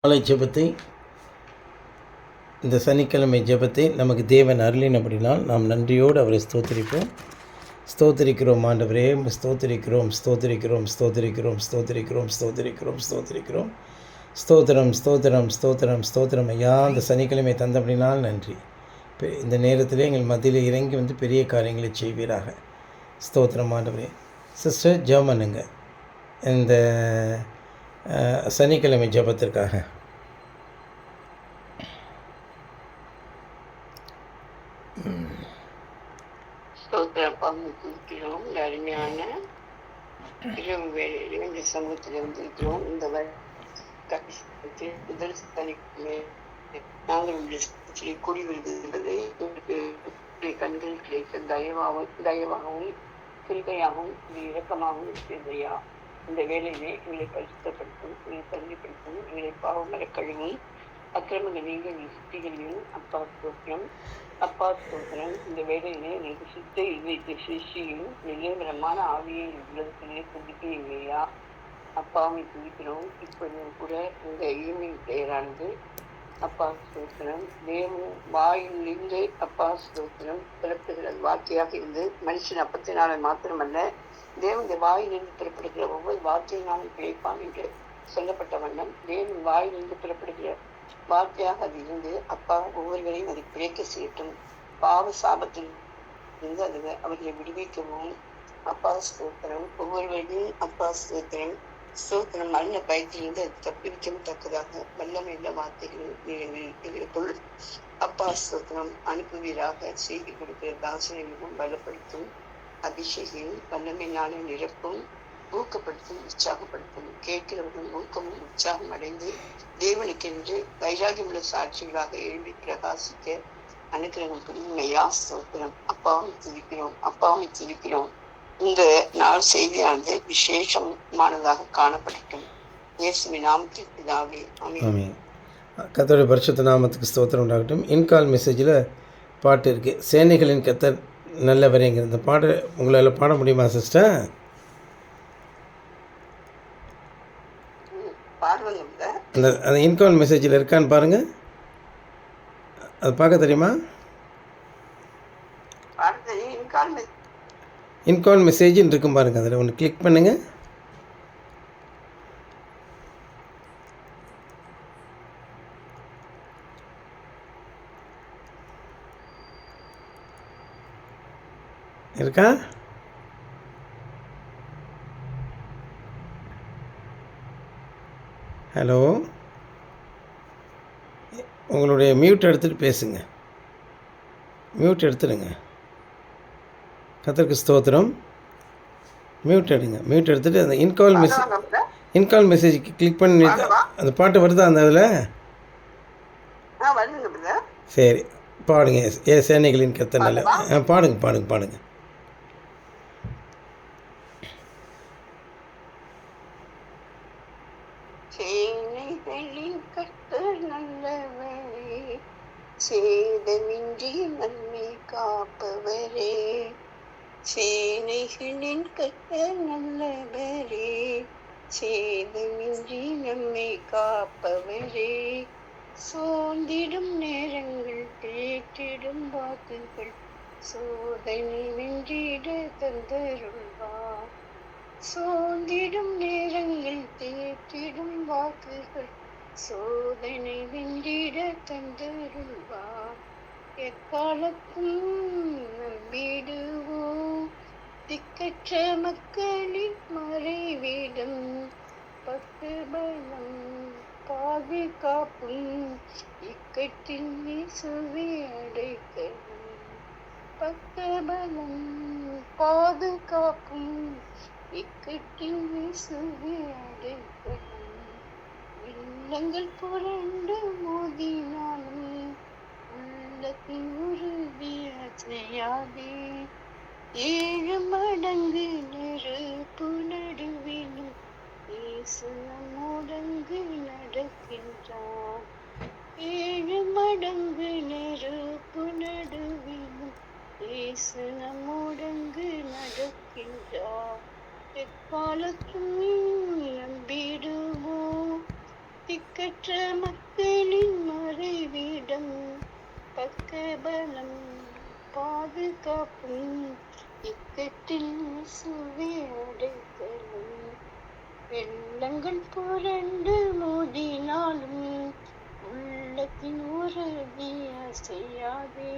காலை ஜெபத்தை, இந்த சனிக்கிழமை ஜெபத்தை நமக்கு தேவன் அருளினபடினால் நாம் நன்றியோடு அவரை ஸ்தோத்திரிப்போம். ஸ்தோத்திரிக்கிறோம் ஆண்டவரே, ஸ்தோத்திரிக்கிறோம் ஸ்தோத்திரிக்கிறோம் ஸ்தோத்திரிக்கிறோம் ஸ்தோத்திரிக்கிறோம் ஸ்தோத்திரிக்கிறோம் ஸ்தோத்திரிக்கிறோம் ஸ்தோத்திரம் ஸ்தோத்திரம் ஸ்தோத்திரம் ஸ்தோத்திரம் ஐயா. இந்த சனிக்கிழமை தந்தபடினால் நன்றி. இந்த நேரத்தில் எங்கள் மத்தியில் இறங்கி வந்து பெரிய காரியங்களை செய்வீராக. ஸ்தோத்திரம் ஆண்டவரே. சிஸ்டர் ஜெபம் பண்ணுங்க இந்த சனிக்கிழமை ஜெபத்திற்காக. இருக்கிறோம் அருமையான இரவு வேளையிலே இந்த சமூகத்தில் வந்திருக்கிறோம். இந்த முதல் சனிக்கிழமை நாங்கள் கூடி வருகிறது உங்களுக்கு கண்கள் கிடைக்க தயவாகவும் கிருபையாகவும் இரக்கமாகவும் இருக்கிறதையா. இந்த வேலையிலே எங்களை பரிசுத்தப்படுத்தும், எங்களை தகுதிப்படுத்தும், எங்களை பாவமர கழுவும், அக்கிரமங்கள் நீங்கள் சுத்திகளையும் அப்பா ஸ்தோத்திரம். அப்பா ஸ்தோத்திரம். இந்த வேலையிலே எங்களுக்கு சுத்த இதயத்தை சிருஷ்டியும் நிலைவரமான ஆவியை உள்ளத்திலே துதிக்க இல்லையா. அப்பாவை துதிக்கிறோம். இப்பொழுதும் கூட இந்த ஈவினிங் பெயரானது அப்பா ஸ்தோத்திரம் தேவன் வாயிலிருந்து அப்பா ஸ்தோத்திரம் பிறப்புகிற வார்த்தையாக இருந்து மனுஷன் அப்பத்தினால மாத்திரமல்ல தேவனுடைய வாயிலிருந்து பிறப்படுகிற ஒவ்வொரு வார்த்தையினாலும் பிழைப்பான் என்று சொல்லப்பட்ட வண்ணம் தேவன் வாயிலிருந்து பிறப்படுகிற வார்த்தையாக அது இருந்து அப்பா ஒவ்வொருவரையும் அதை பிழைக்க செய்யட்டும். பாவ சாபத்தில் இருந்து அது அவர்களை விடுவிக்கவும் அப்பா ஸ்தோத்திரம். ஒவ்வொருவரையும் அப்பா ஸ்தோத்திரம் ஸ்தோத்திரம் மரண பயத்திலிருந்து அது தப்பிவிக்கவும் தக்கதாக வல்லமையுள்ள வார்த்தைகள் எங்களுக்குள் அப்பா ஸ்தோத்திரம் அனுப்புவீராக. செய்தி கொடுக்கிற தாசனைகளும் பலப்படுத்தும், அபிஷேகம் வல்லமையினாலே நிரப்பும், ஊக்கப்படுத்தும், உற்சாகப்படுத்தும். கேட்கிறவர்கள் ஊக்கமும் உற்சாகம் அடைந்து தேவனுக்கென்று வைராகியமுள்ள சாட்சிகளாக எழும்பி பிரகாசிக்க அனுகிரகம் புரிமையா. ஸ்தோத்திரம். அப்பாவை துதிக்கிறோம், அப்பாவை துதிக்கிறோம். இந்த நாள் செய்தியானது விசேஷமானதாக காணப்படட்டும். இயேசுவின் நாமத்தில் பிதாவே ஆமென். கர்த்தருடைய பரிசுத்த நாமத்துக்கு ஸ்தோத்திரம் உண்டாகட்டும். இன்கால் மெசேஜில் பாட்டு இருக்குது, சேனைகளின் கர்த்தர் நல்லவரேங்கிற இந்த பாட்டு உங்களால் பாட முடியுமா சிஸ்டர்? அந்த இன்கால் மெசேஜில் இருக்கான்னு பாருங்கள், அது பார்க்க தெரியுமா? இன்கால் மெசேஜின்னு இருக்கும் பாருங்கள், அதில் ஒன்று கிளிக் பண்ணுங்கள். இருக்கா? ஹலோ, உங்களுடைய மியூட் எடுத்துகிட்டு பேசுங்க. மியூட் எடுத்துடுங்க. கர்த்தருக்கு ஸ்தோத்திரம். மியூட் எடுங்க. மியூட் எடுத்துகிட்டு அந்த இன்கால் மெசேஜ் கிளிக் பண்ணி அந்த பாட்டு வருதா அந்த அதில்? சரி, பாடுங்க. சேனைகளின் கர்த்தர் நல்ல பாடுங்க பாடுங்க பாடுங்க. சேனைகளின் கர்த்தர் நல்லவரே, சேதமின்றி நம்மை காப்பவரே. சேனைகளின் கர்த்தர் நல்லவரே, சேதமின்றி நம்மை காப்பவரே. சோர்ந்திடும் நேரங்கள் தேற்றிடும் வாக்குகள் சோதனை வென்றிட தந்தருள்வார். சோர்ந்திடும் நேரங்கள் தேற்றிடும் வாக்குகள் சோதனை வென்றிட தந்தருள்வார். எக்காலத்தும் நம்பிடுவோம், திக்கற்ற மக்களின் மறைவிடம் பக்கபலம் பாதுகாப்பும் இக்கட்டில் இயேசுவே அடைக்கலம். பக்கபலம் பாதுகாப்பும் இக்கட்டில் இயேசுவே அடைக்கலம். இல்லங்கள் புரண்டு மோதினாலும் உள்ளத்தின் உறுதி அசையாதே. 7 மடங்கு நெருப்பு நடுவிலும் இயேசு நம்முடங்கு நடக்கின்றார். 7 மடங்கு நெருப்பு நடுவிலும் இயேசு நம்முடங்கு நடக்கின்றார். எக்காலத்தும் நம்பிடுவோம், திக்க திக்கற்ற மக்களின் மறைவிடம் பக்கபலம் பாதுகாப்பும் இக்கட்டில் இயேசுவே அடைக்கலம். வெள்ளங்கள் புரண்டு மோதினாலும் உள்ளத்தின் உறுதி அசையாதே.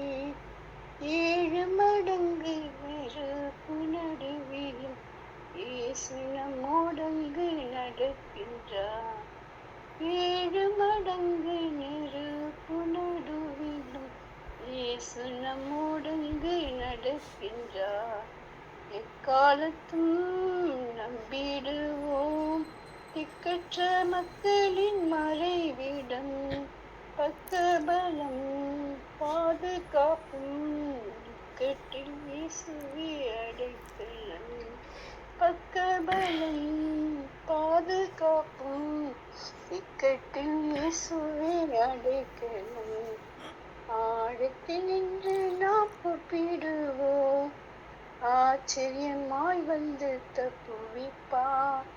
7 மடங்கு நெருப்பு நடுவிலும் இயேசு நம்மோடங்கு நடக்கின்றார். 7 மடங்கு நெருப்பு நடுவிலும் இயேசு நம்மோடங்கு நடக்கின்றார். எக்காலத்தும் நம்பிடுவோம் திக்கற்ற மக்களின் மறைவிடம் பக்கபலம் பாதுகாப்பும் இக்கட்டில் இயேசுவே அடைக்கலம். பக்கபலம் பாதுகாப்பும் இக்கட்டில் இயேசுவே அடைக்கலம். ஆழத்தில் நின்று நாம் கூப்பிடுவோம் ஆச்சரியமாய் வந்து தப்புவிப்பார்.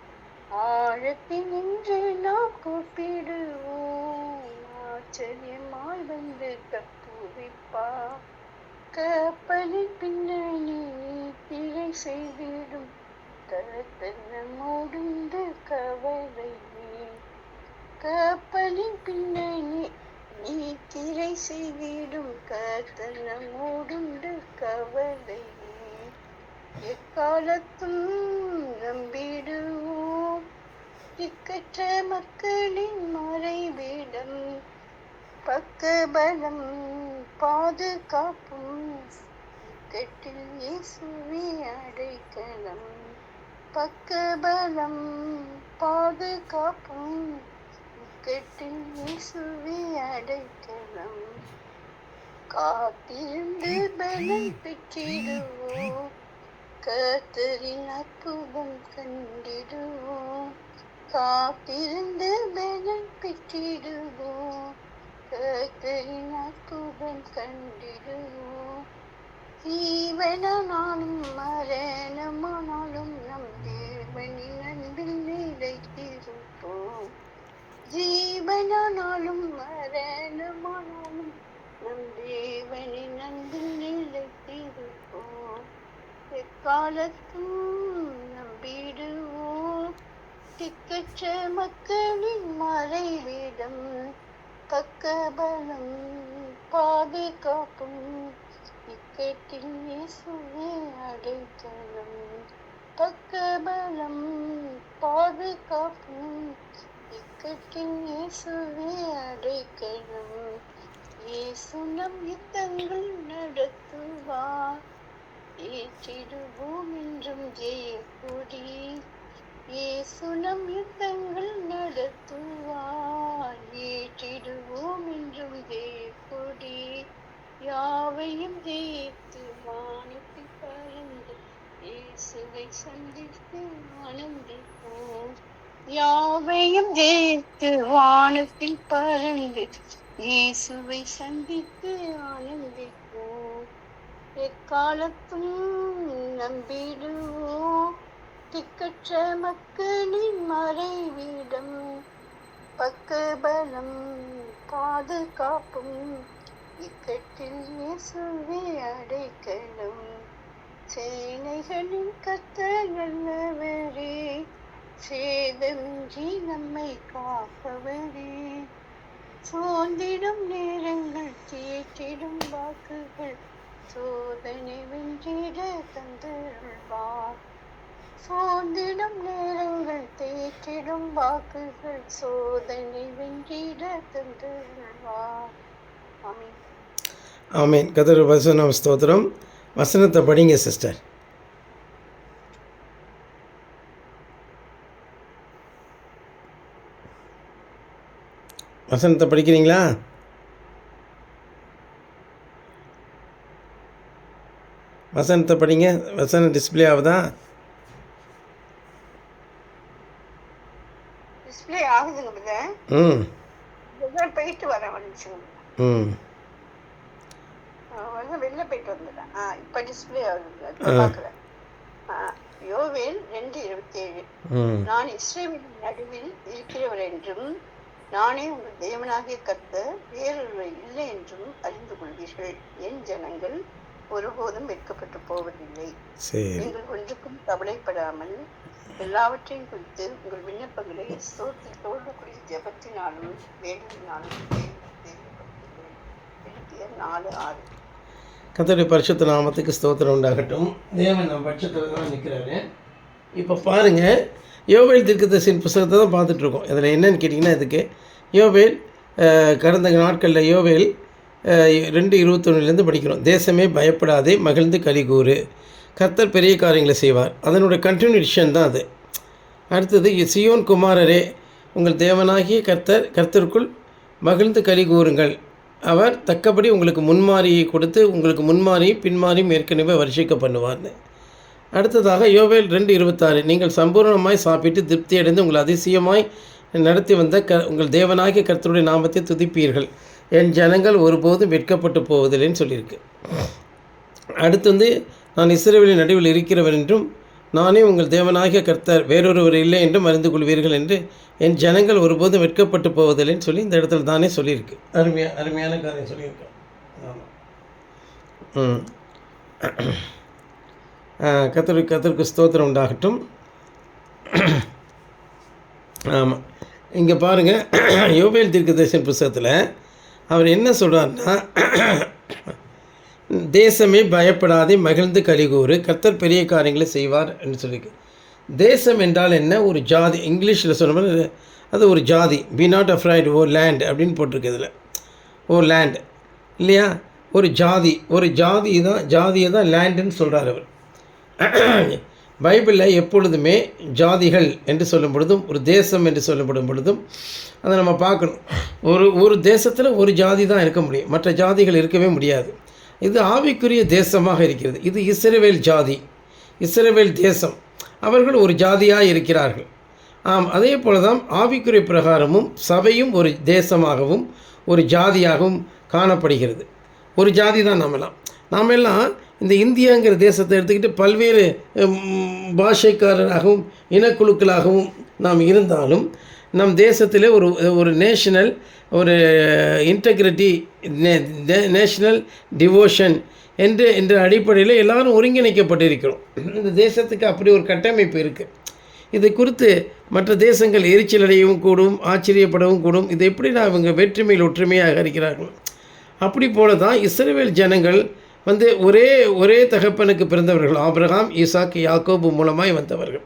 ஆழத்தில் நின்று நாம் கூப்பிடுவோம் ஆச்சரியமாய் வந்து தப்புவிப்பார். கப்பலின் பின்னணி திரை செய்திடும் கர்த்தர் நம்மோடு கவலை. கப்பலின் பின்னணி திரை செய்திடும் கர்த்தர் நம்மோடு கவலை. எக்காலத்தும் நம்பிடுவோம் திக்கற்ற மக்களின் மறைவிடம் பக்கபலம் பாதுகாப்பும் இக்கட்டில் இயேசுவே அடைக்கலம். பக்கபலம் பாதுகாப்பும் இக்கட்டில் இயேசுவே அடைக்கலம். காத்திருந்து பலன் பெற்றிடுவோம் கர்த்தரின் அற்புதம் கண்டிடுவோம். காத்திருந்து பலன் பெற்றிடுவோம் கர்த்தரின் அற்புதம் கண்டிடுவோம். ஜீவனானாலும் மரணமானாலும் நம் தேவனின் அன்பில் நிலைத்திருப்போம். ஜீவனானாலும் மரணமானாலும் நம் தேவனின் அன்பில் நிலைத்திருப்போம். எக்காலத்தும் நம்பிடுவோம் திக்கற்ற மக்களின் மறைவிடம் பக்கபலம் பாதுகாப்பும் இக்கட்டில் இயேசுவே அடைக்கலம். பக்கபலம் பாதுகாப்பும் இக்கட்டில் இயேசுவே அடைக்கலம். இயேசு நம் யுத்தங்கள் நடத்துவார் ஏற்றிடுவோம் என்றும் ஜெயக்கொடி. இயேசு நம் யுத்தங்கள் நடத்துவார் ஏற்றிடுவோம் என்றும் ஜெயக்கொடி. யாவையும் ஜெயித்து வானத்தில் பறந்து இயேசுவை சந்தித்து ஆனந்திப்போம். யாவையும் ஜெயித்து வானத்தில் பறந்து இயேசுவை சந்தித்து ஆனந்திப்போம். எக்காலத்தும் நம்பிடுவோம் திக்கற்ற மக்களின் மறைவிடம் பக்கபலம் பாதுகாப்பும் இக்கட்டில் இயேசுவே அடைக்கலம். சேனைகளின் கர்த்தர் நல்லவரே சேதமின்றி நம்மை காப்பவரே. சோர்ந்திடும் நேரங்கள் தேற்றிடும் வாக்குகள் சோதனை வென்றிட தந்தருள்வார். சோர்ந்திடும் நேரங்கள் தேற்றிடும் வாக்குகள் சோதனை வென்றிட தந்தருள்வார். ஆமென். ஆமீன். கர்த்தர் வசனம் ஸ்தோத்திரம். வசனத்தை படிங்க சிஸ்டர். வசனத்தை படிக்கிறீங்களா? வசனத்தை படிங்க. வசனம் டிஸ்பிளே ஆகுதா? டிஸ்பிளே ஆகுதுங்க பிரதர். ம் போயிட்டு வரேன் ஒரு நிமிஷம். ம் வெளில போயிட்டு வந்துட்டேன். இப்ப டிஸ்பிளே ஆகுது பாக்குறேன். யோவேல் 2:27 ம் நான் இஸ்ரவேலின் நடுவில் இருக்கிறவர் என்றும் நானே உங்கள் தேவனாகிய கர்த்தர், வேறொருவர் இல்லை என்றும் அறிந்து கொள்வீர்கள். என் ஜனங்கள் ஒருபோதும் வெட்கப்பட்டு போவதில்லை. நீங்கள் ஒன்றுக்கும் கவலைப்படாமல் எல்லாவற்றையும் குறித்து உங்கள் விண்ணப்பங்களை ஸ்தோத்திரத்தோடு கூடிய ஜெபத்தினாலும் வேண்டுதலினாலும் தெரியப்படுத்துங்கள். பிலிப்பியர் 4:6. கர்த்தருடைய பரிசுத்த நாமத்துக்கு ஸ்தோத்திரம் உண்டாகட்டும். தேவன் நம்ம பட்சத்தில் தான் நிற்கிறாரு. இப்போ பாருங்கள், யோவேல் தீர்க்கதரிசியின் புத்தகத்தை தான் பார்த்துட்ருக்கோம். இதில் என்னென்னு கேட்டிங்கன்னா, இதுக்கு யோவேல் கடந்த நாட்களில் யோவேல் 2:21 படிக்கிறோம். தேசமே பயப்படாதே, மகிழ்ந்து கலிகூறு, கர்த்தர் பெரிய காரியங்களை செய்வார். அதனுடைய கண்டினியூஷன் தான் அது. அடுத்தது, சியோன் குமாரரே, உங்கள் தேவனாகிய கர்த்தருக்குள் மகிழ்ந்து கலிகூறுங்கள், அவர் தக்கபடி உங்களுக்கு முன்மாரியை கொடுத்து உங்களுக்கு முன்மாரியும் பின்மாரியும் ஏற்கனவே வருஷிக்க பண்ணுவார்னு. அடுத்ததாக யோவேல் 2:26, நீங்கள் சம்பூர்ணமாய் சாப்பிட்டு திருப்தி அடைந்து உங்கள் அதிசயமாய் நடத்தி வந்த உங்கள் தேவனாகிய கர்த்தருடைய நாமத்தை துதிப்பீர்கள், என் ஜனங்கள் ஒருபோதும் வெட்கப்பட்டு போவதில்லைன்னு சொல்லியிருக்கு. அடுத்து நான் இஸ்ரவேலின் நடுவில் இருக்கிறவர் என்றும் நானே உங்கள் தேவனாகிய கர்த்தர், வேறொருவர் இல்லை என்றும் அறிந்து கொள்வீர்கள் என்று என் ஜனங்கள் ஒருபோதும் வெட்கப்பட்டு போவதில்லைன்னு சொல்லி இந்த இடத்துல தானே சொல்லியிருக்கு. அருமையான காரியம் சொல்லியிருக்கேன். ஆமாம். கர்த்தருக்கு ஸ்தோத்திரம் உண்டாகட்டும். ஆமாம், இங்கே பாருங்கள், யோவேல் தீர்க்கதரிசன புத்தகத்தில் அவர் என்ன சொல்கிறார்னா, தேசமே பயப்படாதே, மகிழ்ந்து கலிகூறு, கர்த்தர் பெரிய காரியங்களை செய்வார் என்று சொல்லியிருக்கு. தேசம் என்றால் என்ன? ஒரு ஜாதி. இங்கிலீஷில் சொன்ன மாதிரி அது ஒரு ஜாதி. Be not afraid, O land அப்படின்னு போட்டிருக்கு இதில். ஓ லேண்ட் இல்லையா? ஒரு ஜாதியை தான் லேண்டுன்னு சொல்கிறார் அவர். பைபிளில் எப்பொழுதுமே ஜாதிகள் என்று சொல்லும் பொழுதும் ஒரு தேசம் என்று சொல்லப்படும் பொழுதும் அதை நம்ம பார்க்கணும். ஒரு தேசத்தில் ஒரு ஜாதி தான் இருக்க முடியும், மற்ற ஜாதிகள் இருக்கவே முடியாது. இது ஆவிக்குரிய தேசமாக இருக்கிறது. இது இஸ்ரவேல் ஜாதி, இஸ்ரவேல் தேசம். அவர்கள் ஒரு ஜாதியாக இருக்கிறார்கள். அதே போல தான் ஆவிக்குரிய பிரகாரமும் சபையும் ஒரு தேசமாகவும் ஒரு ஜாதியாகவும் காணப்படுகிறது. ஒரு ஜாதி தான் நாம் எல்லாம் இந்த இந்தியாங்கிற தேசத்தை எடுத்துக்கிட்டு பல்வேறு பாஷைக்காரராகவும் இனக்குழுக்களாகவும் நாம் இருந்தாலும் நம் தேசத்தில் ஒரு நேஷனல் ஒரு இன்டெகிரிட்டி, நேஷனல் டிவோஷன் என்ற அடிப்படையில் எல்லாரும் ஒருங்கிணைக்கப்பட்டிருக்கிறோம். இந்த தேசத்துக்கு அப்படி ஒரு கட்டமைப்பு இருக்குது. இதை குறித்து மற்ற தேசங்கள் எரிச்சல் அடையவும் கூடும், ஆச்சரியப்படவும் கூடும். இது எப்படி இவங்க வேற்றுமையில் ஒற்றுமையாக இருக்கிறார்கள். அப்படி போல தான் இஸ்ரவேல் ஜனங்கள் ஒரே தகப்பனுக்கு பிறந்தவர்கள். ஆபிரகாம், ஈசாக், யாக்கோபு மூலமாய் வந்தவர்கள்.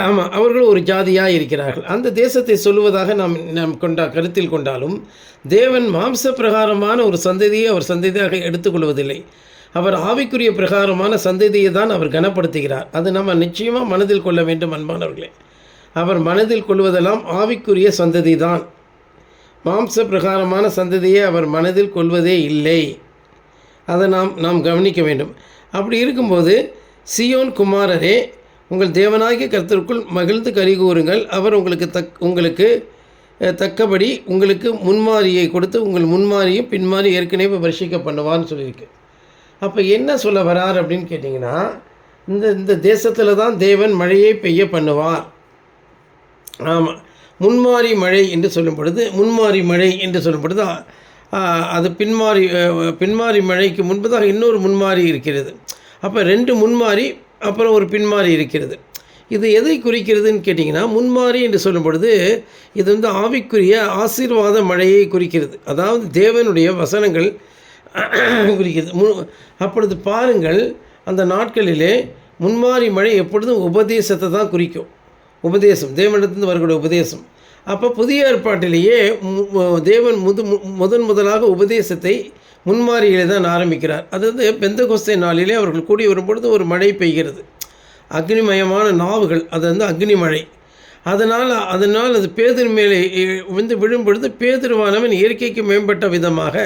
ஆமாம், அவர்கள் ஒரு ஜாதியாக இருக்கிறார்கள். அந்த தேசத்தை சொல்லுவதாக நாம் கருத்தில் கொண்டாலும் தேவன் மாம்ச பிரகாரமான ஒரு சந்ததியை அவர் சந்ததியாக எடுத்துக்கொள்வதில்லை. அவர் ஆவிக்குரிய பிரகாரமான சந்ததியை தான் அவர் கனப்படுத்துகிறார். அது நம்ம நிச்சயமாக மனதில் கொள்ள வேண்டும் அன்பானவர்களே. அவர் மனதில் கொள்வதெல்லாம் ஆவிக்குரிய சந்ததி தான். மாம்ச பிரகாரமான சந்ததியை அவர் மனதில் கொள்வதே இல்லை. அதை நாம் கவனிக்க வேண்டும். அப்படி இருக்கும்போது, சியோன் குமாரரே, உங்கள் தேவனாகிய கர்த்தருக்குள் மகிழ்ந்து கலிகூறுங்கள், அவர் உங்களுக்கு தக்கபடி உங்களுக்கு முன்மாரியை கொடுத்து உங்கள் முன்மாரியும் பின்மாரி ஏற்கனவே வருஷிக்க பண்ணுவான்னு சொல்லியிருக்கு. அப்போ என்ன சொல்ல வரார் அப்படின்னு கேட்டிங்கன்னா, இந்த தேசத்தில் தான் தேவன் மழையை பெய்ய பண்ணுவார். ஆமாம், முன்மாரி மழை என்று சொல்லும் பொழுது அது பின்மாரி மழைக்கு முன்பதாக இன்னொரு முன்மாரி இருக்கிறது. அப்போ 2 முன்மாரி அப்புறம் ஒரு பின்மாரி இருக்கிறது. இது எதை குறிக்கிறதுன்னு கேட்டிங்கன்னா, முன்மாரி என்று சொல்லும் பொழுது இது ஆவிக்குரிய ஆசீர்வாத மழையை குறிக்கிறது. அதாவது தேவனுடைய வசனங்கள் குறிக்கிறது. அப்பொழுது பாருங்கள், அந்த நாட்களிலே முன்மாரி மழை எப்பொழுதும் உபதேசத்தை தான் குறிக்கும். உபதேசம், தேவனிடத்திலிருந்து வரக்கூடிய உபதேசம். அப்போ புதிய ஏற்பாட்டிலேயே தேவன் முதலாக உபதேசத்தை முன்மாரியிலே தான் ஆரம்பிக்கிறார். அது பெந்தகோஸ்தே நாளிலே அவர்கள் கூடி வரும்பொழுது ஒரு மழை பெய்கிறது. அக்னிமயமான நாவுகள், அது அக்னி மழை. அதனால் அது பேதுரு மேலே விழும்பொழுது பேதுருவானவன் இயற்கைக்கு மேம்பட்ட விதமாக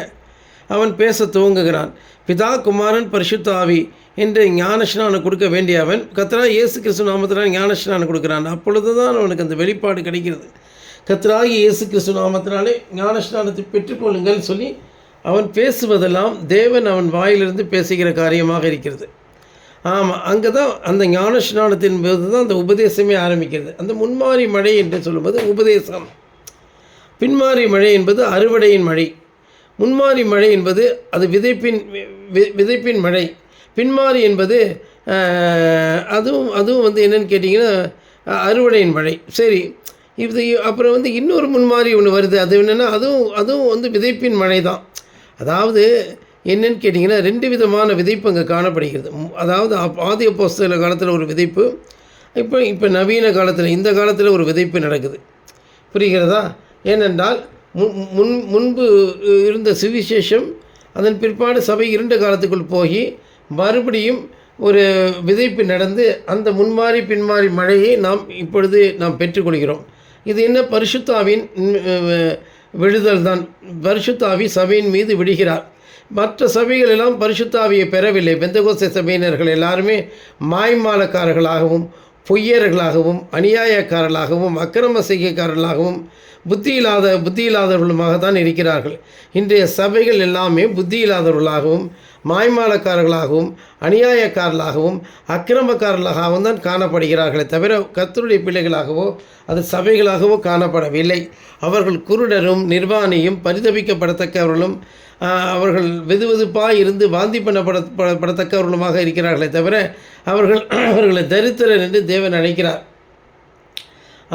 அவன் பேச துவங்குகிறான். பிதா, குமாரன், பரிசுத்த ஆவி என்று ஞானஸ்நானம் கொடுக்க வேண்டிய அவன் கர்த்தராகிய இயேசு கிறிஸ்து நாமத்தினால் ஞானஸ்நானம் கொடுக்குறான். அப்பொழுது தான் அவனுக்கு அந்த வெளிப்பாடு கிடைக்கிறது. கர்த்தராகிய இயேசு கிறிஸ்து நாமத்தினாலே ஞானஸ்நானத்தை பெற்றுக்கொள்ளுங்கள் சொல்லி அவன் பேசுவதெல்லாம் தேவன் அவன் வாயிலிருந்து பேசுகிற காரியமாக இருக்கிறது. ஆமாம், அங்கே தான் அந்த ஞானஸ்நானத்தின் போது தான் அந்த உபதேசமே ஆரம்பிக்கிறது. அந்த முன்மாரி மழை என்று சொல்லும்போது உபதேசம் பின்மாறி மழை என்பது அறுவடையின் மழை. முன்மாறி மழை என்பது அது விதைப்பின் மழை. பின்மாறி என்பது அதுவும் வந்து என்னென்னு கேட்டிங்கன்னா அறுவடையின் மழை. சரி, இது அப்புறம் வந்து இன்னொரு முன்மாறி ஒன்று வருது. அது என்னென்னா அதுவும் வந்து விதைப்பின் மழை தான். அதாவது என்னென்னு கேட்டிங்கன்னா 2 விதமான விதைப்பு அங்கே காணப்படுகிறது. அதாவது ஆதி அப்போஸ்தலர் காலத்தில் ஒரு விதைப்பு, இப்போ நவீன காலத்தில் இந்த காலத்தில் ஒரு விதைப்பு நடக்குது. புரிகிறதா? ஏனென்றால் முன்பு இருந்த சுவிசேஷம் அதன் பிற்பாடு சபை 2 காலத்துக்குள் போய் மறுபடியும் ஒரு விதைப்பு நடந்து அந்த முன்மாறி பின்மாறி மழையை இப்பொழுது நாம் பெற்றுக்கொள்கிறோம். இது என்ன? பரிசுத்தாவின் விடுதல் தான். பரிசுத்தாவி சபையின் மீது விடுகிறார். மற்ற சபைகள் எல்லாம் பரிசுத்தாவியை பெறவில்லை. பெந்தகோஸ்தே சபையினர்கள் எல்லாருமே மாய்மாலக்காரர்களாகவும் பொய்யர்களாகவும் அநியாயக்காரர்களாகவும் அக்கிரம செய்கைக்காரர்களாகவும் புத்தியில்லாதவர்களுமாக தான் இருக்கிறார்கள். இன்றைய சபைகள் எல்லாமே புத்தி இல்லாதவர்களாகவும் மாய்மாலக்காரர்களாகவும் அநியாயக்காரர்களாகவும் அக்கிரமக்காரர்களாகவும் தான் காணப்படுகிறார்களே தவிர கர்த்தருடைய பிள்ளைகளாகவோ அது சபைகளாகவோ காணப்படவில்லை. அவர்கள் குருடரும் நிர்வாணியும் பரிதபிக்கப்படத்தக்கவர்களும் அவர்கள் வெதுவெதுப்பாக இருந்து வாந்தி பண்ணப்படத்தக்கவர்களுமாக இருக்கிறார்களே தவிர அவர்களை தரித்திரர் என்று தேவன் அழைக்கிறார்.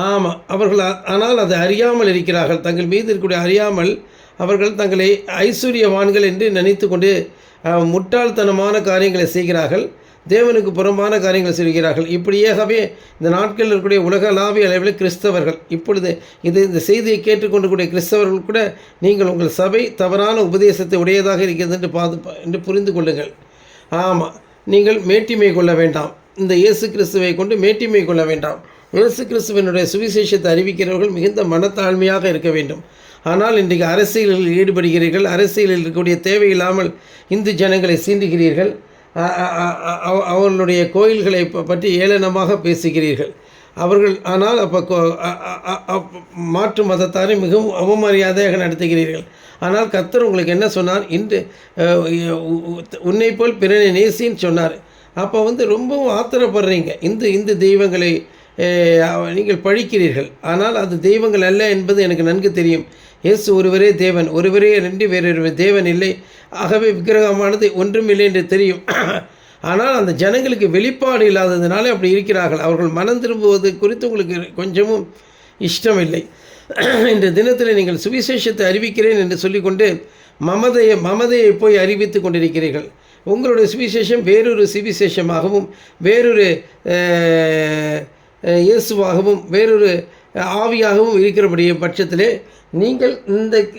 ஆமாம், அவர்கள் ஆனால் அதை அறியாமல் இருக்கிறார்கள். தங்கள் மீது இருக்கக்கூடிய அறியாமல் அவர்கள் தங்களை ஐஸ்வர்யவான்கள் என்று நினைத்து கொண்டு முட்டாள்தனமான காரியங்களை செய்கிறார்கள். தேவனுக்கு புறம்பான காரியங்களை செய்கிறார்கள். இப்படியாகவே இந்த நாட்களில் இருக்கக்கூடிய உலகளாவிய அளவில் கிறிஸ்தவர்கள் இப்பொழுது இந்த செய்தியை கேட்டுக்கொண்டு கிறிஸ்தவர்கள் கூட நீங்கள் உங்கள் சபை தவறான உபதேசத்தை உடையதாக இருக்கிறது என்று புரிந்து கொள்ளுங்கள். ஆமாம், நீங்கள் மேட்டிமை கொள்ள வேண்டாம். இந்த இயேசு கிறிஸ்துவை கொண்டு மேட்டிமை கொள்ள வேண்டாம். இயேசு கிறிஸ்துவனுடைய சுவிசேஷத்தை அறிவிக்கிறவர்கள் மிகுந்த மனத்தாழ்மையாக இருக்க வேண்டும். ஆனால் இன்றைக்கு அரசியலில் ஈடுபடுகிறீர்கள். அரசியலில் இருக்கக்கூடிய தேவையில்லாமல் இந்து ஜனங்களை சீண்டுகிறீர்கள். அவர்களுடைய கோயில்களை பற்றி ஏளனமாக பேசுகிறீர்கள். அவர்கள் ஆனால் மாற்று மதத்தாரை மிகவும் அவமரியாதையாக நடத்துகிறீர்கள். ஆனால் கர்த்தர் உங்களுக்கு என்ன சொன்னார்? இன்று உன்னை போல் பிறனை நேசின்னு சொன்னார். அப்போ வந்து ரொம்பவும் ஆத்திரப்படுறீங்க. இந்து தெய்வங்களை நீங்கள் பழிக்கிறீர்கள். ஆனால் அது தெய்வங்கள் அல்ல என்பது எனக்கு நன்கு தெரியும். இயேசு ஒருவரே தேவன், ஒருவரே ரெண்டு வேறொரு தேவன் இல்லை. ஆகவே விக்கிரகமானது ஒன்றுமில்லை என்று தெரியும். ஆனால் அந்த ஜனங்களுக்கு வெளிப்பாடு இல்லாததுனால அப்படி இருக்கிறார்கள். அவர்கள் மனம் திரும்புவது குறித்து உங்களுக்கு கொஞ்சமும் இஷ்டம் இல்லை. இந்த தினத்தில் நீங்கள் சுவிசேஷத்தை அறிவிக்கிறேன் என்று சொல்லிக்கொண்டு மமதையை போய் அறிவித்து கொண்டிருக்கிறீர்கள். உங்களுடைய சுவிசேஷம் வேறொரு சுவிசேஷமாகவும் வேறொரு இயேசுவாகவும் வேறொரு ஆவியாகவும் இருக்கிறபடிய பட்சத்திலே நீங்கள்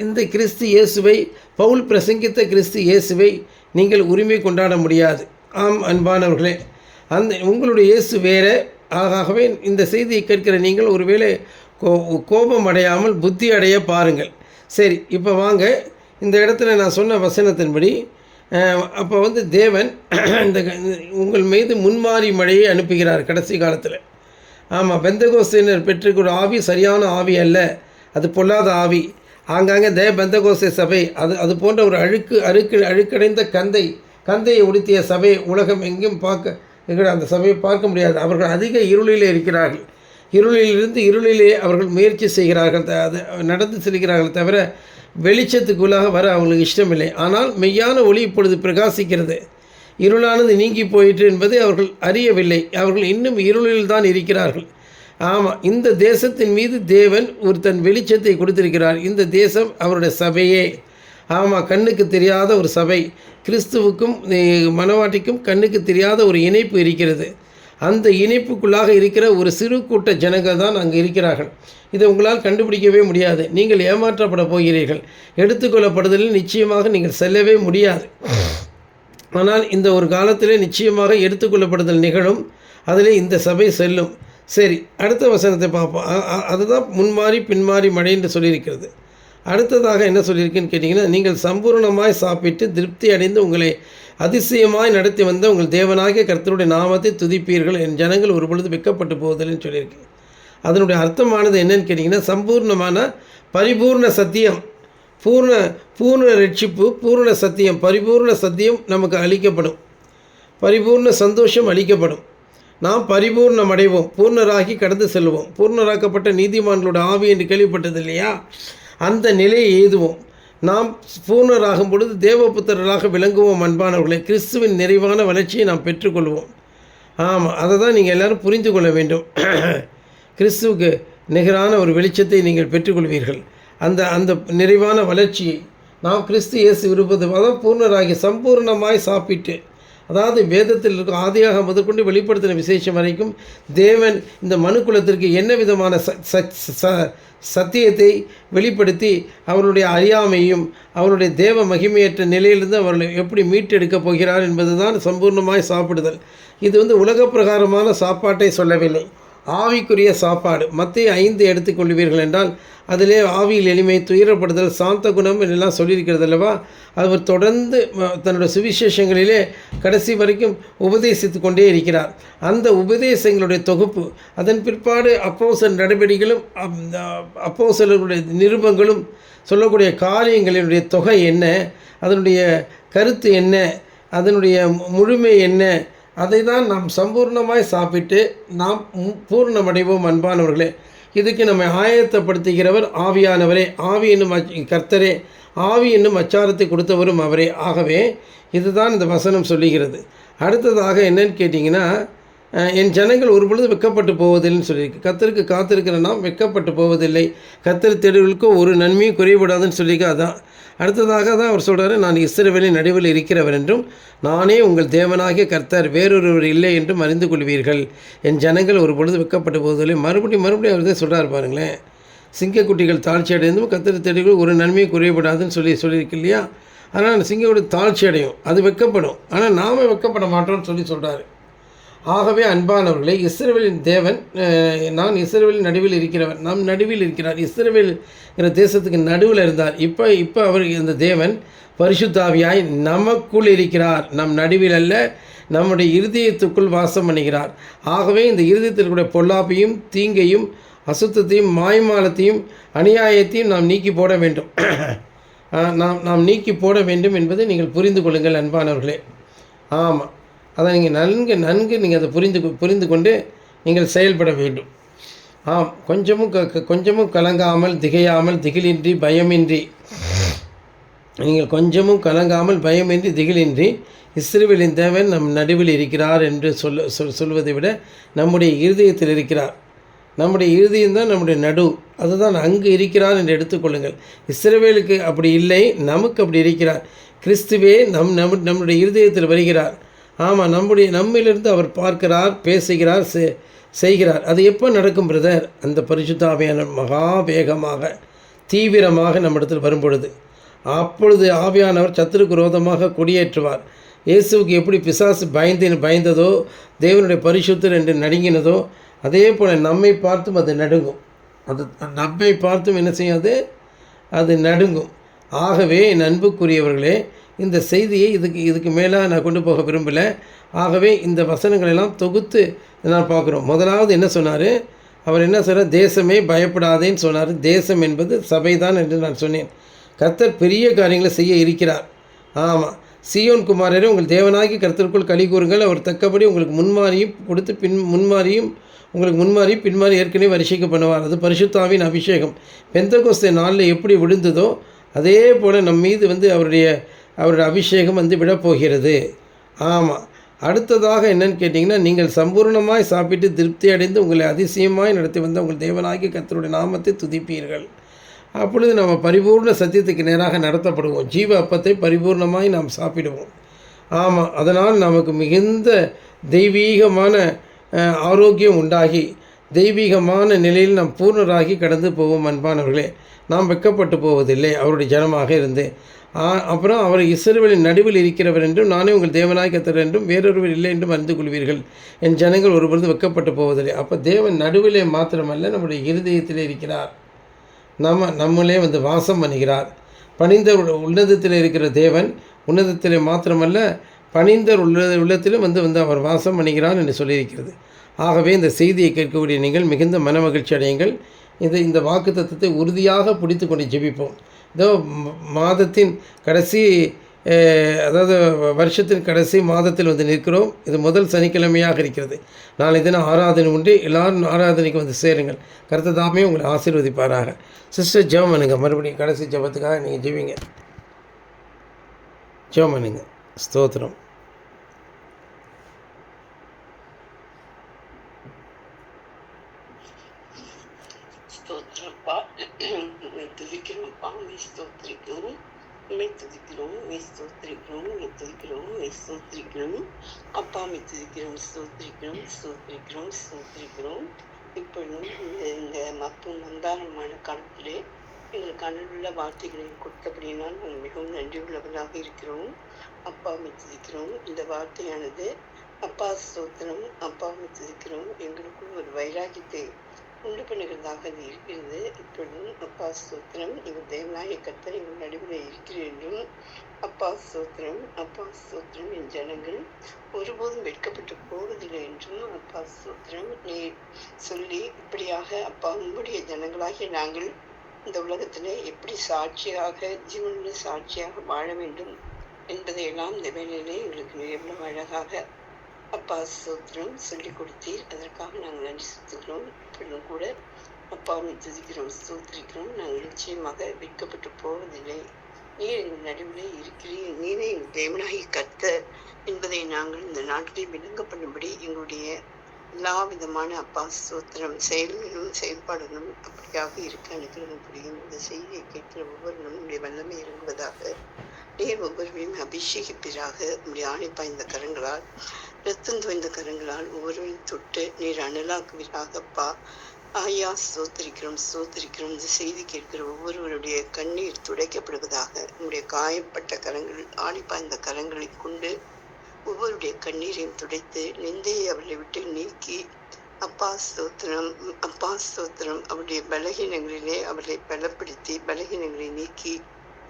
இந்த கிறிஸ்து இயேசுவை, பவுல் பிரசங்கித்த கிறிஸ்து இயேசுவை நீங்கள் உரிமை கொண்டாட முடியாது. ஆம் அன்பானவர்களே, உங்களுடைய இயேசு வேறு. ஆகவே இந்த செய்தியை கேட்கிற நீங்கள் ஒருவேளை கோபம் அடையாமல் புத்தி அடைய பாருங்கள். சரி, இப்போ வாங்க இந்த இடத்துல நான் சொன்ன வசனத்தின்படி அப்போ வந்து தேவன் உங்கள் மீது முன்மாறி மழையை அனுப்புகிறார் கடைசி காலத்தில். ஆமாம், பெந்தகோஸ்தையினர் பெற்றுக்கொண்ட ஆவி சரியான ஆவி அல்ல, அது பொல்லாத ஆவி. ஆங்காங்கே பெந்தகோஸ்தை சபை அது போன்ற ஒரு அழுக்கடைந்த கந்தையை உடுத்திய சபை உலகம் எங்கேயும் அந்த சபையை பார்க்க முடியாது. அவர்கள் அதிக இருளிலே இருக்கிறார்கள். இருளிலே அவர்கள் முயற்சி செய்கிறார்கள், அது நடந்து செல்கிறார்கள் தவிர வெளிச்சத்துக்குள்ளாக வர அவங்களுக்கு இஷ்டமில்லை. ஆனால் மெய்யான ஒளி இப்பொழுது பிரகாசிக்கிறது. இருளானது நீங்கி போயிற்று என்பதை அவர்கள் அறியவில்லை. அவர்கள் இன்னும் இருளில் தான் இருக்கிறார்கள். ஆமாம், இந்த தேசத்தின் மீது தேவன் தன் வெளிச்சத்தை கொடுத்திருக்கிறார். இந்த தேசம் அவருடைய சபையே. ஆமாம், கண்ணுக்கு தெரியாத ஒரு சபை. கிறிஸ்துவுக்கும் மனவாட்டிக்கும் கண்ணுக்கு தெரியாத ஒரு இணைப்பு இருக்கிறது. அந்த இணைப்புக்குள்ளாக இருக்கிற ஒரு சிறு கூட்ட ஜனங்கள் தான் அங்கே இருக்கிறார்கள். இதை உங்களால் கண்டுபிடிக்கவே முடியாது. நீங்கள் ஏமாற்றப்பட போகிறீர்கள். எடுத்துக்கொள்ளப்படுதலில் நிச்சயமாக நீங்கள் செல்லவே முடியாது. ஆனால் இந்த ஒரு காலத்திலே நிச்சயமாக எடுத்துக்கொள்ளப்படுதல் நிகழும். அதில் இந்த சபை செல்லும். சரி, அடுத்த வசனத்தை பார்ப்போம். அதுதான் முன்மாறி பின்மாறி மழை என்று சொல்லியிருக்கிறது. அடுத்ததாக என்ன சொல்லியிருக்குன்னு கேட்டிங்கன்னா, நீங்கள் சம்பூர்ணமாய் சாப்பிட்டு திருப்தி அடைந்து உங்களை அதிசயமாய் நடத்தி வந்த உங்கள் தேவனாகிய கர்த்தருடைய நாமத்தை துதிப்பீர்கள், என் ஜனங்கள் ஒரு பொழுது வெட்கப்பட்டு போவதில்லைன்னு சொல்லியிருக்கு. அதனுடைய அர்த்தமானது என்னன்னு கேட்டிங்கன்னா, சம்பூர்ணமான பரிபூர்ண சத்தியம், பூர்ண ரட்சிப்பு, பூர்ண சத்தியம், பரிபூர்ண சத்தியம் நமக்கு அளிக்கப்படும், பரிபூர்ண சந்தோஷம் அளிக்கப்படும். நாம் பரிபூர்ணம் அடைவோம், பூர்ணராகி கடந்து செல்வோம். பூர்ணராக்கப்பட்ட நீதிமான்களோட ஆவி என்று கேள்விப்பட்டது இல்லையா? அந்த நிலையை எய்துவோம். நாம் பூர்ணராகும் பொழுது தேவபுத்திரராக விளங்குவோம். அன்பானவர்களே, கிறிஸ்துவின் நிறைவான வளர்ச்சியை நாம் பெற்றுக்கொள்வோம். ஆமாம், அதை தான் நீங்கள் எல்லோரும் புரிந்து கொள்ள வேண்டும். கிறிஸ்துவுக்கு நிகரான ஒரு வெளிச்சத்தை நீங்கள் பெற்றுக்கொள்வீர்கள். அந்த அந்த நிறைவான வளர்ச்சியை நாம் கிறிஸ்து இயேசு இருப்பது அதான் பூர்ணராகி சம்பூர்ணமாய் சாப்பிட்டு, அதாவது வேதத்தில் இருக்கும் ஆதியாக முதற்கொண்டு வெளிப்படுத்தின விசேஷம் வரைக்கும் தேவன் இந்த மனுக்குலத்திற்கு என்ன விதமான சத்தியத்தை வெளிப்படுத்தி அவருடைய அறியாமையும் அவருடைய தேவ மகிமையற்ற நிலையிலிருந்து அவர்களை எப்படி மீட்டெடுக்கப் போகிறார் என்பது தான் சம்பூர்ணமாய் சாப்பிடுதல். இது உலக பிரகாரமான சாப்பாட்டை சொல்லவில்லை, ஆவிக்குரிய சாப்பாடு. மத்திய 5 எடுத்துக்கொள்வீர்கள் என்றால் அதிலே ஆவியில் எளிமை, துயரப்படுதல், சாந்த குணம் என்றெல்லாம் சொல்லியிருக்கிறது அல்லவா. அவர் தொடர்ந்து தன்னுடைய சுவிசேஷங்களிலே கடைசி வரைக்கும் உபதேசித்து கொண்டே இருக்கிறார். அந்த உபதேசங்களுடைய தொகுப்பு, அதன் பிற்பாடு அப்போஸ்தலர் நடவடிக்கைகளும் அப்போஸ்தலர்களுடைய நிருபங்களும் சொல்லக்கூடிய காரியங்களினுடைய தொகை என்ன, அதனுடைய கருத்து என்ன, அதனுடைய முழுமை என்ன, அதை தான் நாம் சம்பூர்ணமாய் சாப்பிட்டு நாம் பூர்ணமடைவோம். அன்பானவர்களே, இதுக்கு நம்மை ஆயத்தப்படுத்துகிறவர் ஆவியானவரே. ஆவி என்னும் கர்த்தரே, ஆவி என்னும் அச்சாரத்தை கொடுத்தவரும் அவரே. ஆகவே இதுதான் இந்த வசனம் சொல்லுகிறது. அடுத்ததாக என்னன்னு கேட்டிங்கன்னா, என் ஜனங்கள் ஒரு பொழுது வெட்கப்பட்டு போவதில்லைன்னு சொல்லியிருக்கு. கர்த்தருக்கு காத்திருக்கிற நாம் வெட்கப்பட்டு போவதில்லை, கர்த்தர் தேடுகளுக்கும் ஒரு நன்மையும் குறைபடாதுன்னு சொல்லியிருக்க. அதான் அடுத்ததாக தான் அவர் சொல்கிறார், நான் இஸ்ரவேலின் நடுவில் இருக்கிறவர் என்றும் நானே உங்கள் தேவனாகிய கர்த்தர், வேறொருவர் இல்லை என்றும் அறிந்து கொள்வீர்கள். என் ஜனங்கள் ஒரு பொழுது வெட்கப்பட்டு போவதில்லை. மறுபடியும் அவர் தான் சொல்கிறார் பாருங்களேன். சிங்கக்குட்டிகள் தாழ்ச்சி அடைந்தும் கர்த்தர் தேடுகள் ஒரு நன்மையும் குறைபடாதுன்னு சொல்லியிருக்கு இல்லையா. ஆனால் சிங்கக்குட்டி தாழ்ச்சி அடையும், அது வெட்கப்படும். ஆனால் நாம் வெட்கப்பட மாட்டோம்னு சொல்கிறாரு. ஆகவே அன்பானவர்களே, இஸ்ரவேலின் தேவன், நான் இஸ்ரவேலின் நடுவில் இருக்கிறவர், நம் நடுவில் இருக்கிறார். இஸ்ரவேல்ங்கிற தேசத்துக்கு நடுவில் இருந்தார். இப்போ அவர் இந்த தேவன் பரிசுத்தாவியாய் நமக்குள் இருக்கிறார். நம் நடுவில் அல்ல, நம்முடைய இருதயத்துக்குள் வாசம் பண்ணுகிறார். ஆகவே இந்த இருதயத்திற்குடைய பொல்லாப்பையும் தீங்கையும் அசுத்தத்தையும் மாய்மாலத்தையும் அநியாயத்தையும் நாம் நீக்கி போட வேண்டும். நாம் நீக்கி போட வேண்டும் என்பதை நீங்கள் புரிந்து கொள்ளுங்கள் அன்பானவர்களே. ஆமாம், அதை நீங்கள் நன்கு நீங்கள் அதை புரிந்து கொண்டு நீங்கள் செயல்பட வேண்டும். ஆம், கொஞ்சமும் கலங்காமல், திகையாமல், திகிலின்றி, பயமின்றி, நீங்கள் கொஞ்சமும் கலங்காமல், பயமின்றி, திகிலின்றி, இஸ்ரவேலின் தேவன் நம் நடுவில் இருக்கிறார் என்று சொல்வதை விட நம்முடைய இருதயத்தில் இருக்கிறார். நம்முடைய இருதயம்தான் நம்முடைய நடு, அதுதான் அங்கு இருக்கிறார் என்று எடுத்துக்கொள்ளுங்கள். இஸ்ரவேலுக்கு அப்படி இல்லை, நமக்கு அப்படி இருக்கிறார். கிறிஸ்துவே நம்முடைய இருதயத்தில் வருகிறார். ஆமாம், நம்மிலிருந்து அவர் பார்க்கிறார், பேசுகிறார், செய்கிறார். அது எப்போ நடக்கும் பிரதர்? அந்த பரிசுத்த ஆவியான மகா வேகமாக தீவிரமாக நம்மிடத்தில் வரும்பொழுது, அப்பொழுது ஆவியானவர் சத்துருக்கு விரோதமாக கொடியேற்றுவார். இயேசுவுக்கு எப்படி பிசாசு பயந்ததோ, தேவனுடைய பரிசுத்தர் என்று நடுங்கினதோ, அதே போல் நம்மை பார்த்தும் அது நடுங்கும். அது நம்மை பார்த்தும் என்ன செய்யாது? அது நடுங்கும். ஆகவே என் அன்புக்குரியவர்களே, இந்த செய்தியை இதுக்கு மேலே நான் கொண்டு போக விரும்பலை. ஆகவே இந்த வசனங்களெல்லாம் தொகுத்து நான் பார்க்குறோம். முதலாவது என்ன சொன்னார்? அவர் என்ன சொன்னார்? தேசமே பயப்படாதேன்னு சொன்னார். தேசம் என்பது சபைதான் என்று நான் சொன்னேன். கர்த்தர் பெரிய காரியங்களை செய்ய இருக்கிறார். ஆமாம், சீயோன் குமாரரே, உங்கள் தேவனாகி கர்த்தருக்குள் களி கூறுங்கள். அவர் தக்கபடி உங்களுக்கு முன்மாரியும் கொடுத்து முன்மாறி பின்மாறி ஏற்கனவே வரிசைக்கு பண்ணுவார். அது பரிசுத்த ஆவியின் அபிஷேகம் பெந்தெகோஸ்தே நாளில் எப்படி விழுந்ததோ அதே போல் நம் மீது அவருடைய அபிஷேகம் விழப்போகிறது. ஆமாம், அடுத்ததாக என்னன்னு கேட்டிங்கன்னா, நீங்கள் சம்பூர்ணமாய் சாப்பிட்டு திருப்தி அடைந்து உங்களை அதிசயமாய் நடத்தி வந்த உங்கள் தேவனாகி கர்த்தருடைய நாமத்தை துதிப்பீர்கள். அப்பொழுது நம்ம பரிபூர்ண சத்தியத்துக்கு நேராக நடத்தப்படுவோம். ஜீவ அப்பத்தை பரிபூர்ணமாய் நாம் சாப்பிடுவோம். ஆமாம், அதனால் நமக்கு மிகுந்த தெய்வீகமான ஆரோக்கியம் உண்டாகி தெய்வீகமான நிலையில் நாம் பூர்ணராகி கடந்து போவோம். அன்பானவர்களே, நாம் வெட்கப்பட்டு போவதில்லை அவருடைய ஜனமாக இருந்து. அப்புறம் அவர் இஸ்ரவேலின் நடுவில் இருக்கிறவர் என்றும் நானே உங்கள் தேவனாய் கர்த்தர் என்றும் வேறொருவர் இல்லை என்றும் அறிந்து கொள்வீர்கள். என் ஜனங்கள் ஒருபொழுது வெட்கப்பட்டு போவதில்லை. அப்போ தேவன் நடுவிலே மாத்திரமல்ல, நம்முடைய இருதயத்திலே இருக்கிறார். நம்மளே வாசம் பண்ணுகிறார். பணிந்த உன்னதத்தில் இருக்கிற தேவன் உன்னதத்திலே மாத்திரமல்ல, பணிந்தர் உள்ளத்திலும் அவர் வாசம் பண்ணுகிறார் என்று சொல்லியிருக்கிறது. ஆகவே இந்த செய்தியை கேட்கக்கூடிய நீங்கள் மிகுந்த மனமகிழ்ச்சி அடையுங்கள். இந்த வாக்கு தத்துவத்தை உறுதியாக பிடித்து கொண்டு ஜெபிப்போம். இதோ மாதத்தின் கடைசி அதாவது வருஷத்தின் கடைசி மாதத்தில் வந்து நிற்கிறோம். இது முதல் சனிக்கிழமையாக இருக்கிறது. நாளை தினம் ஆராதனை உண்டு. எல்லோரும் ஆராதனைக்கு வந்து சேருங்கள். கர்த்தர் தாமே உங்களை ஆசீர்வதிப்பாராக. சிஸ்டர் ஜெபம் பண்ணுங்க. மறுபடியும் கடைசி ஜெபத்துக்காக நீங்கள் ஜெபிங்க. ஜெபம் பண்ணுங்க. ஸ்தோத்திரம். ஸ்தோத்திரப்பா, துதிக்கிறோம்ப்பா, உண்மை ஸ்தோத்திரிக்கிறோம், உண்மை துதிக்கிறோம், உண்மை ஸ்தோத்திரிக்கிறோம், உண்மை துதிக்கிறோம், உண்மை ஸ்தோத்திரிக்கிறோம். அப்பா, உண்மை துதிக்கிறோம், ஸ்தோத்திரிக்கிறோம், ஸ்தோத்திரிக்கிறோம், ஸ்தோத்திரிக்கிறோம். இப்பொழுதும் இந்த மப்பும் மந்தாரமான காலத்திலே எங்களுக்கு அன்புள்ள வார்த்தைகளை கொடுத்தபடியினால் நாங்கள் மிகவும் நன்றி உள்ளவர்களாக இருக்கிறோம். அப்பா, உண்மை துதிக்கிறோம். இந்த வார்த்தையானது அப்பா ஸ்தோத்திரம், அப்பா உண்மை துதிக்கிறோம், எங்களுக்குள் ஒரு வைராகியத்தை உண்டு பண்ணுகிறதாக அது இருக்கிறது. இப்பொழுதும் அப்பா ஸ்தோத்திரம், எங்கள் தேவனாய கர்த்தர் எங்கள் நடுவில் இருக்கிறீர் என்றும், அப்பா ஸ்தோத்திரம், அப்பா ஸ்தோத்திரம், என் ஜனங்கள் ஒருபோதும் வெட்கப்பட்டு போவதில்லை என்றும் அப்பா ஸ்தோத்திரம் நீ சொல்லி, இப்படியாக அப்பா உங்களுடைய ஜனங்களாகிய நாங்கள் இந்த உலகத்திலே எப்படி சாட்சியாக, ஜீவனுள்ள சாட்சியாக வாழ வேண்டும் என்பதையெல்லாம் இந்த வேலையிலே எங்களுக்கு எவ்வளவு அழகாக அப்பா ஸ்தோத்திரம் சொல்லிக் கொடுத்தீர். அதற்காக நாங்கள் நன்றி செலுத்துகிறோம். இப்பொழுதும் கூட அப்பாவை துதிக்கிறோம், ஸ்தோத்திரிக்கிறோம். நாங்கள் நிச்சயமாக வெட்கப்பட்டு போவதில்லை. நீர் எங்கள் நடுவிலே இருக்கிறீர், நீரே எங்கள் தேவனாகி கர்த்தர் என்பதை நாங்கள் இந்த நாட்டில் விளங்க பண்ணும்படி எங்களுடைய எல்லா விதமான அப்பா ஸ்தோத்திரம் செயல்களும் செயல்பாடுகளும் அப்படியாக இருக்க அனுகிரகம் புரியும். இந்த செய்தியை கேட்கிற ஒவ்வொருவரும் உங்களுடைய வல்லமை இறங்குவதாக, நீர் ஒவ்வொருவரையும் அபிஷேகிப்பீராக. உங்களுடைய ஆணை பாய்ந்த கரங்களால், ரத்தம் தோய்ந்த கரங்களால் ஒவ்வொருவரையும் தொட்டு நீர் அனலாக்குவீராகப்பா. ஆயா ஸ்தோத்திரிக்கிறோம், ஸ்தோத்திரிக்கிறோம். இந்த செய்தி கேட்கிற ஒவ்வொருவருடைய கண்ணீர் துடைக்கப்படுவதாக. உங்களுடைய காயப்பட்ட கரங்கள், ஆணி பாய்ந்த கரங்களை கொண்டு ஒவ்வொருடைய கண்ணீரையும் துடைத்து நிந்தையை அவர்களை விட்டு நீக்கி, அப்பா ஸ்தோத்திரம், அப்பா ஸ்தோத்திரம், அவருடைய பலகீனங்களிலே அவர்களை பலப்படுத்தி, பலகீனங்களை நீக்கி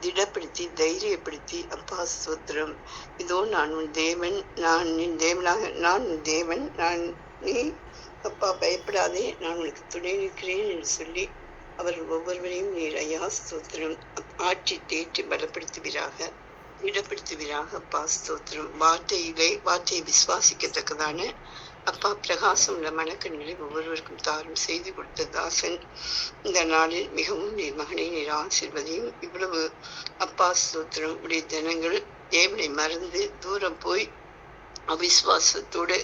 திடப்படுத்தி, தைரியப்படுத்தி, அப்பா ஸ்தோத்திரம், இதோ நான் உன் தேவன், நான் உன் தேவனாக, நான் உன் தேவன், நான் நீ அப்பா பயப்படாதே, நான் உனக்கு துணை நிற்கிறேன் என்று சொல்லி அவர்கள் ஒவ்வொருவரையும் நீர் ஐயா ஸ்தோத்திரம் ஆற்றி தேற்றி பலப்படுத்துவீராக, திடப்படுத்துவீராக. அப்பா ஸ்தோத்திரம், வார்த்தையை விசுவாசிக்கத்தக்கதான அப்பா பிரகாசம் உள்ள மனக்கண்களை ஒவ்வொருவருக்கும் தாரும். செய்து கொடுத்த தாசன் இந்த நாளில் மிகவும் நீர் மகனை நீர் ஆசீர்வதியும். இவ்வளவு அப்பா ஸ்தோத்திரம் உடைய ஜனங்கள் தேவனை மறந்து தூரம் போய் அவிசுவாசத்தோடு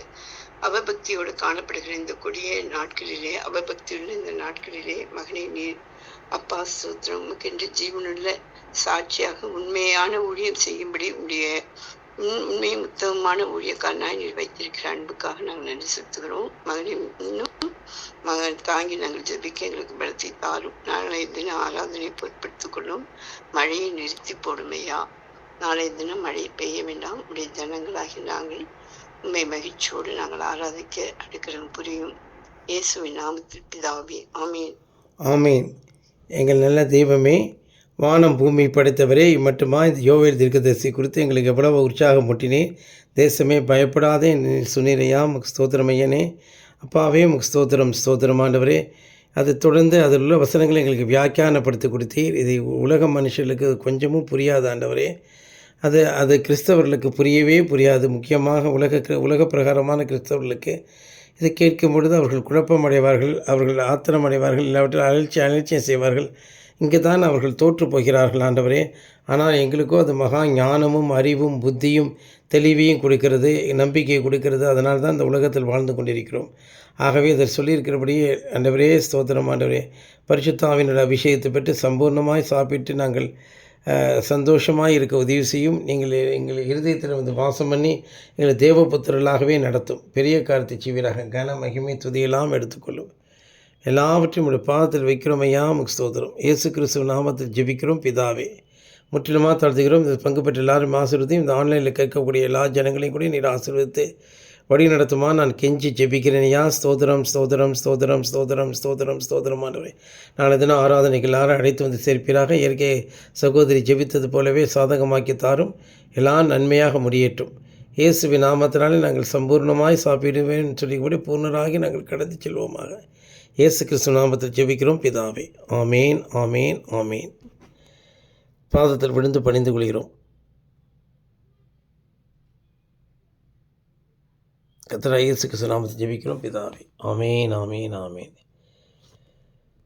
அவபக்தியோடு காணப்படுகிற இந்த கொடிய நாட்களிலே, அவபக்தியுள்ள இந்த நாட்களிலே மகனை நீர் அப்பா ஸ்தோத்திரம் உமக்கென்று ஜீவனுள்ள சாட்சியாக உண்மையான ஊழியம் செய்யும்படி உடைய உண்மையும் உத்தமமான ஊழியக்காரனாய் நீர் வைத்திருக்கிற அன்புக்காக நாங்கள் நன்றி செலுத்துகிறோம். மகனை இன்னும் மகன் தாங்கி நாங்கள் ஜெபிக்க எங்களுக்கு பலத்தை தாரும். நாளைய தினம் ஆராதனை பொருட்படுத்திக் கொள்ளும். மழையை நிறுத்தி போடுமையா. நாளைய தினம் மழை பெய்ய வேண்டாம். உடைய ஜனங்களாகி நாங்கள் உண்மை மகிழ்ச்சியோடு நாங்கள் ஆராதிக்க அடுக்கிறோம் புரியும். இயேசுவின் நாமத்தில் பிதாவே, ஆமீன். ஆமீன். எங்கள் நல்ல தெய்வமே, வானம் பூமி படைத்தவரே, இம்மட்டுமா இந்த யோவேல் தீர்க்கதரிசி குறித்து எங்களுக்கு எவ்வளவு உற்சாகம் முட்டினேன். தேசமே பயப்படாதே சுனீரையா, உமக்கு ஸ்தோத்திரம் ஐயனே. அப்பாவே உமக்கு ஸ்தோத்திரம், ஸ்தோத்திரம் ஆண்டவரே. அதை தொடர்ந்து அதில் உள்ள வசனங்களை எங்களுக்கு வியாக்கியானப்படுத்தி கொடுத்தீர். இது உலக மனுஷர்களுக்கு கொஞ்சமும் புரியாது ஆண்டவரே. அது கிறிஸ்தவர்களுக்கு புரியவே புரியாது. முக்கியமாக உலக பிரகாரமான கிறிஸ்தவர்களுக்கு இதை கேட்கும் பொழுது அவர்கள் குழப்பமடைவார்கள், அவர்கள் ஆத்திரமடைவார்கள், இல்லாவற்றில் அலட்சியம் செய்வார்கள். இங்கே தான் அவர்கள் தோற்று போகிறார்கள் ஆண்டவரே. ஆனால் எங்களுக்கோ அது மகா ஞானமும் அறிவும் புத்தியும் தெளிவையும் கொடுக்கிறது, நம்பிக்கையை கொடுக்கிறது. அதனால் தான் இந்த உலகத்தில் வாழ்ந்து கொண்டிருக்கிறோம். ஆகவே அதை சொல்லியிருக்கிறபடியே ஆண்டவரே ஸ்தோத்திரம் ஆண்டவரே. பரிசுத்த ஆவியினுடைய அபிஷேகத்தை பெற்று சம்பூர்ணமாய் சாப்பிட்டு நாங்கள் சந்தோஷமாக இருக்க உதவி செய்யும். எங்கள் இருதயத்தில் வந்து வாசம் பண்ணி எங்களை தேவபுத்திரர்களாகவே நடத்தும். பெரிய காரியத்தை செய்வீராக. கன மகிமை துதியெல்லாம் எடுத்துக்கொள்ளும். எல்லாவற்றையும் உடைய பாதத்தில் வைக்கிறோம் ஐயா, உமக்கு ஸ்தோத்திரம். இயேசு கிறிஸ்துவ நாமத்தில் ஜெபிக்கிறோம் பிதாவே. முற்றிலுமாக தாழ்த்துகிறோம். இந்த பங்கு பெற்ற எல்லாரும் ஆசீர்வதியும். இந்த ஆன்லைனில் கேட்கக்கூடிய எல்லா ஜனங்களையும் கூட நீர் ஆசீர்வதித்து வழி நடத்துமா நான் கெஞ்சி ஜெபிக்கிறேன் ஐயா. ஸ்தோத்திரம், ஸ்தோத்திரம், ஸ்தோத்திரம், ஸ்தோத்திரம், ஸ்தோத்திரம், ஸ்தோத்திரம் ஆண்டவரே. நாளை தினம் ஆராதனைக்கு எல்லாரும் அழைத்து வந்து சேர்ப்பீராக. இயற்கை சகோதரி ஜெபித்தது போலவே சாதகமாக்கி தாரும். எல்லாம் நன்மையாக முடியட்டும். இயேசுவின் நாமத்தினாலே நாங்கள் சம்பூர்ணமாய் சாப்பிடுவேன் சொல்லிக்கூட பூர்ணராகி நாங்கள் கடந்து செல்வோமாக. இயேசு கிறிஸ்து நாமத்தில் ஜெபிக்கிறோம் பிதாவே. ஆமேன், ஆமேன், ஆமேன். பாதத்தில் விழுந்து பணிந்து கொள்கிறோம். கர்த்தராகிய இயேசு கிறிஸ்து நாமத்தில் ஜெபிக்கிறோம் பிதாவே. ஆமென், ஆமென், ஆமென்.